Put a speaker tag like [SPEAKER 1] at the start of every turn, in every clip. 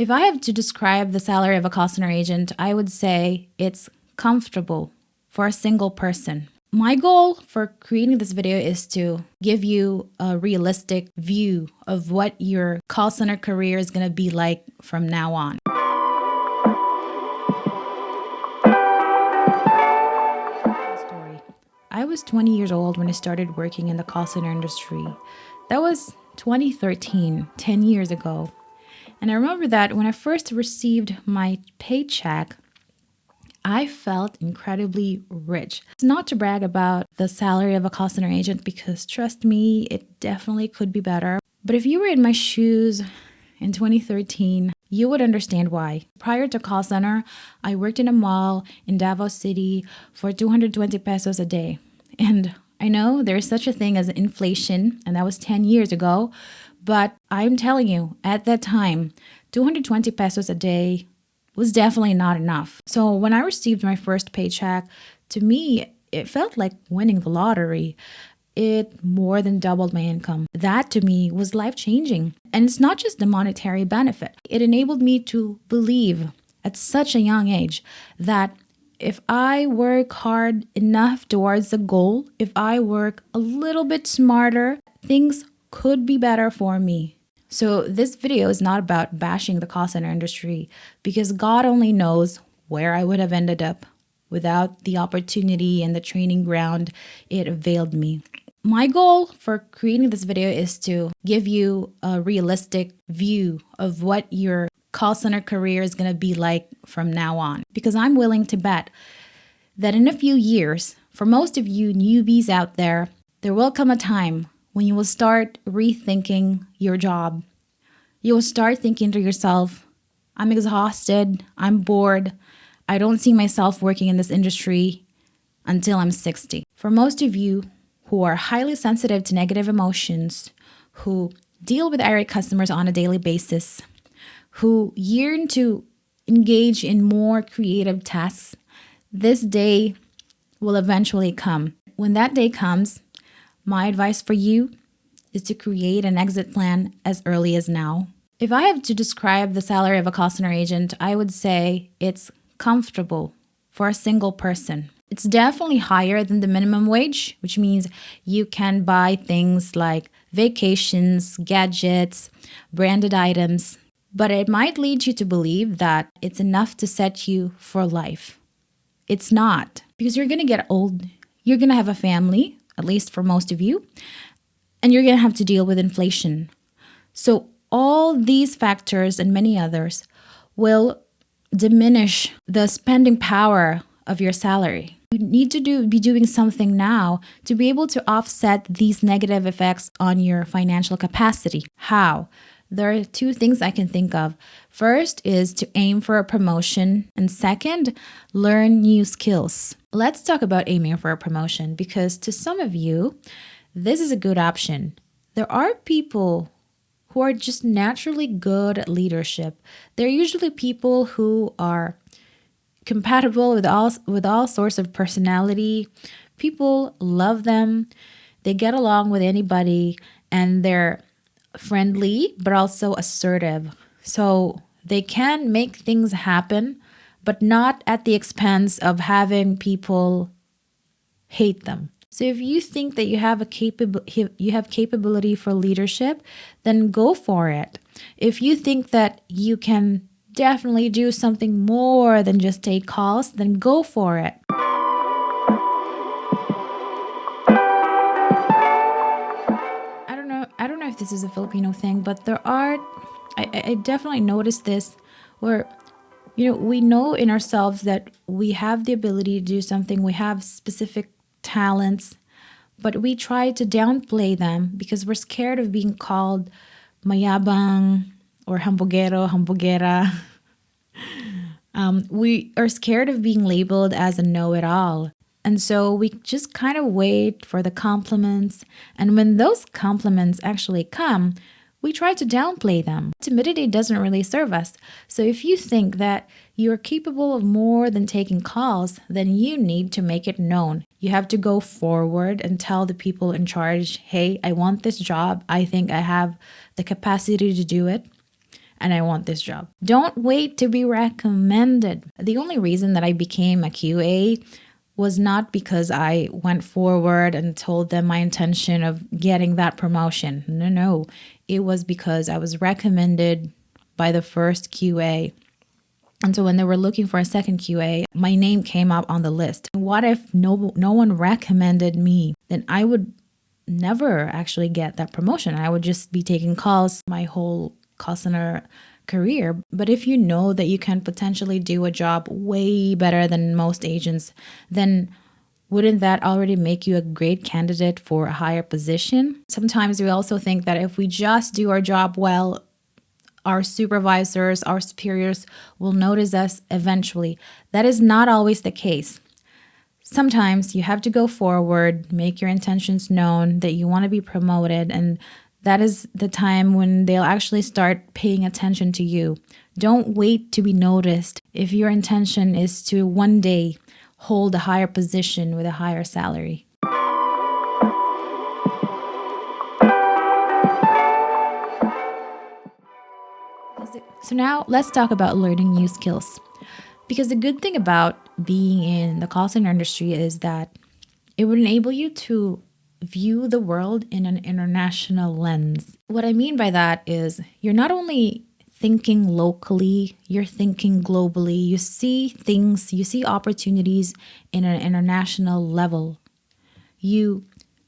[SPEAKER 1] If I have to describe the salary of a call center agent, I would say it's comfortable for a single person. My goal for creating this video is to give you a realistic view of what your call center career is going to be like from now on. I was 20 years old when I started working in the call center industry. That was 2013, 10 years ago. And I remember that when I first received my paycheck, I felt incredibly rich. It's not to brag about the salary of a call center agent because trust me, it definitely could be better. But if you were in my shoes in 2013, you would understand why. Prior to call center, I worked in a mall in Davao City for 220 pesos a day. And I know there's such a thing as inflation, and that was 10 years ago. But I'm telling you, at that time, 220 pesos a day was definitely not enough. So when I received my first paycheck, to me, it felt like winning the lottery. It more than doubled my income. That to me was life-changing. And it's not just the monetary benefit. It enabled me to believe at such a young age that if I work hard enough towards the goal, if I work a little bit smarter, things could be better for me. So this video is not about bashing the call center industry because God only knows where I would have ended up without the opportunity and the training ground it availed me. My goal for creating this video is to give you a realistic view of what your call center career is going to be like from now on. Because I'm willing to bet that in a few years, for most of you newbies out there, there will come a time when you will start rethinking your job. You will start thinking to yourself, I'm exhausted, I'm bored, I don't see myself working in this industry until I'm 60. For most of you who are highly sensitive to negative emotions, who deal with irate customers on a daily basis, who yearn to engage in more creative tasks, this day will eventually come. When that day comes, my advice for you is to create an exit plan as early as now. If I have to describe the salary of a call center agent, I would say it's comfortable for a single person. It's definitely higher than the minimum wage, which means you can buy things like vacations, gadgets, branded items, but it might lead you to believe that it's enough to set you for life. It's not, because you're going to get old, you're going to have a family, at least for most of you, and you're going to have to deal with inflation. So all these factors and many others will diminish the spending power of your salary. You need to be doing something now to be able to offset these negative effects on your financial capacity. How? There are two things I can think of. First is to aim for a promotion, and second, learn new skills. Let's talk about aiming for a promotion because to some of you, this is a good option. There are people who are just naturally good at leadership. They're usually people who are compatible with all sorts of personality. People love them. They get along with anybody, and they're friendly but also assertive. So they can make things happen, but not at the expense of having people hate them. So if you think that you have capability for leadership, then go for it. If you think that you can definitely do something more than just take calls, then go for it. I don't know if this is a Filipino thing, but I definitely noticed this where, we know in ourselves that we have the ability to do something, we have specific talents, but we try to downplay them because we're scared of being called mayabang or hambogero, hambogera. We are scared of being labeled as a know-it-all. And so we just kind of wait for the compliments. And when those compliments actually come, we try to downplay them. Timidity doesn't really serve us. So if you think that you're capable of more than taking calls, then you need to make it known. You have to go forward and tell the people in charge, hey, I want this job. I think I have the capacity to do it. and I want this job. Don't wait to be recommended. The only reason that I became a QA was not because I went forward and told them my intention of getting that promotion. No. It was because I was recommended by the first QA. And so when they were looking for a second QA, my name came up on the list. What if no one recommended me? Then I would never actually get that promotion. I would just be taking calls my whole call center career. But if you know that you can potentially do a job way better than most agents, then wouldn't that already make you a great candidate for a higher position? Sometimes we also think that if we just do our job well, our supervisors, our superiors will notice us eventually. That is not always the case. Sometimes you have to go forward, make your intentions known that you want to be promoted, and that is the time when they'll actually start paying attention to you. Don't wait to be noticed if your intention is to one day hold a higher position with a higher salary. So now let's talk about learning new skills. Because the good thing about being in the call center industry is that it would enable you to view the world in an international lens. What I mean by that is you're not only thinking locally, you're thinking globally. You see things, you see opportunities in an international level. You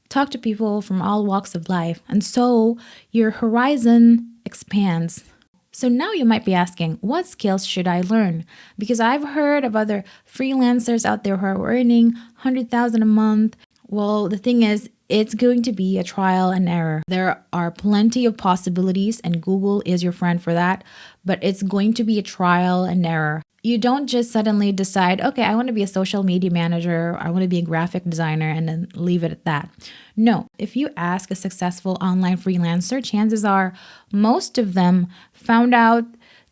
[SPEAKER 1] talk to people from all walks of life, and so your horizon expands. So now you might be asking, what skills should I learn? Because I've heard of other freelancers out there who are earning $100,000 a month. Well, the thing is, it's going to be a trial and error. There are plenty of possibilities, and Google is your friend for that, but it's going to be a trial and error. You don't just suddenly decide, okay, I want to be a social media manager, I want to be a graphic designer, and then leave it at that. No, if you ask a successful online freelancer, chances are most of them found out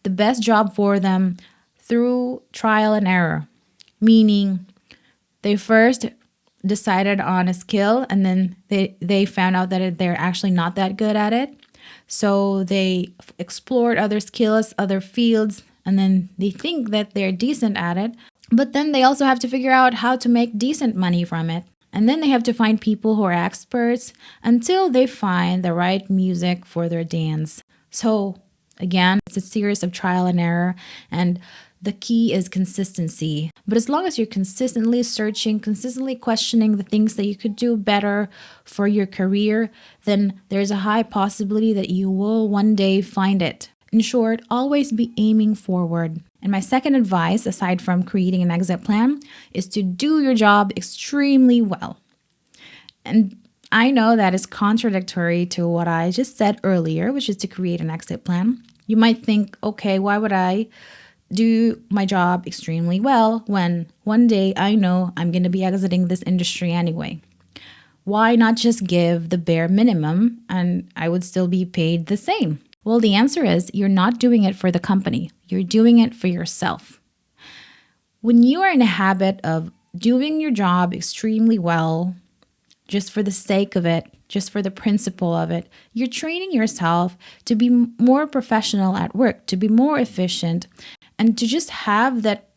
[SPEAKER 1] the best job for them through trial and error, meaning they first decided on a skill and then they found out that they're actually not that good at it. So they explored other skills, other fields, and then they think that they're decent at it. But then they also have to figure out how to make decent money from it. And then they have to find people who are experts until they find the right music for their dance. So again, it's a series of trial and error, and the key is consistency. But as long as you're consistently searching, consistently questioning the things that you could do better for your career, then there's a high possibility that you will one day find it. In short, always be aiming forward. And my second advice, aside from creating an exit plan, is to do your job extremely well. And I know that is contradictory to what I just said earlier, which is to create an exit plan. You might think, okay, why would I do my job extremely well when one day I know I'm going to be exiting this industry anyway? Why not just give the bare minimum and I would still be paid the same? Well, the answer is you're not doing it for the company. You're doing it for yourself. When you are in a habit of doing your job extremely well, just for the sake of it, just for the principle of it, you're training yourself to be more professional at work, to be more efficient, and to just have that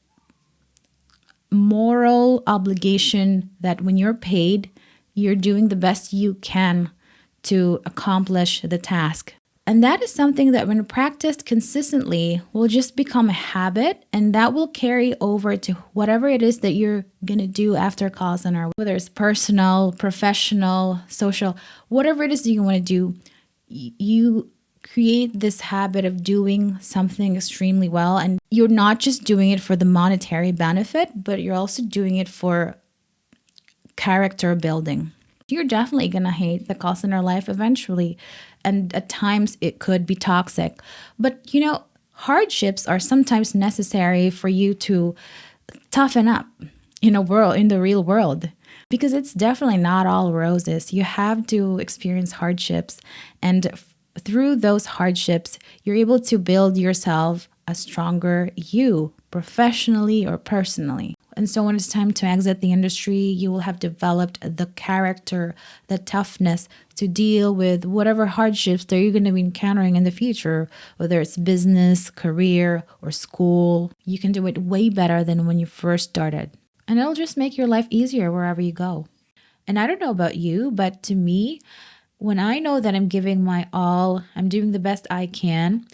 [SPEAKER 1] moral obligation that when you're paid, you're doing the best you can to accomplish the task. And that is something that when practiced consistently will just become a habit, and that will carry over to whatever it is that you're going to do after call center, whether it's personal, professional, social, whatever it is that you want to do. You create this habit of doing something extremely well, and you're not just doing it for the monetary benefit, but you're also doing it for character building. You're definitely going to hate the call center life eventually. And at times it could be toxic. But, hardships are sometimes necessary for you to toughen up in the real world. Because it's definitely not all roses. You have to experience hardships. And through those hardships, you're able to build yourself a stronger you, professionally or personally. And so when it's time to exit the industry, you will have developed the character, the toughness to deal with whatever hardships that you're going to be encountering in the future, whether it's business, career, or school. You can do it way better than when you first started. And it'll just make your life easier wherever you go. And I don't know about you, but to me, when I know that I'm giving my all, I'm doing the best I can,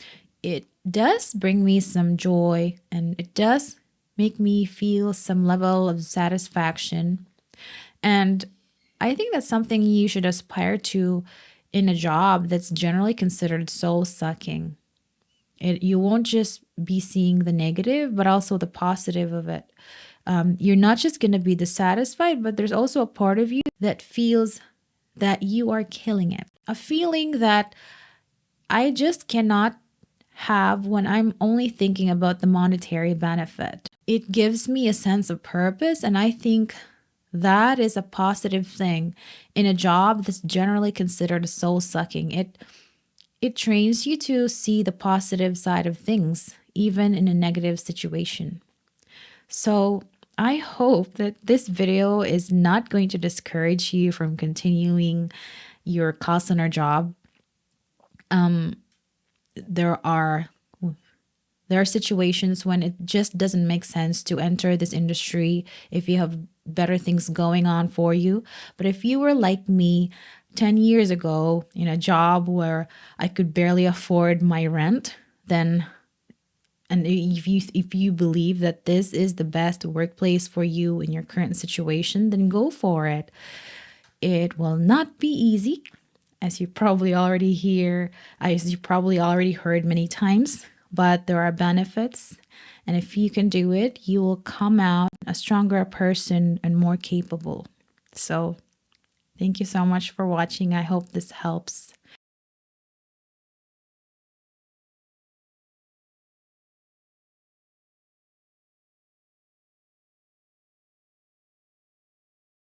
[SPEAKER 1] it does bring me some joy and it does make me feel some level of satisfaction. And I think that's something you should aspire to in a job that's generally considered soul sucking. You won't just be seeing the negative, but also the positive of it. You're not just going to be dissatisfied, but there's also a part of you that feels that you are killing it. A feeling that I just cannot have when I'm only thinking about the monetary benefit. It gives me a sense of purpose, and I think that is a positive thing in a job that's generally considered soul sucking. It trains you to see the positive side of things, even in a negative situation. So I hope that this video is not going to discourage you from continuing your call center job. There are situations when it just doesn't make sense to enter this industry if you have better things going on for you. But if you were like me 10 years ago in a job where I could barely afford my rent, then and if you believe that this is the best workplace for you in your current situation, then go for it. It will not be easy, as you probably already heard many times, but there are benefits. And if you can do it, you will come out a stronger person and more capable. So thank you so much for watching. I hope this helps.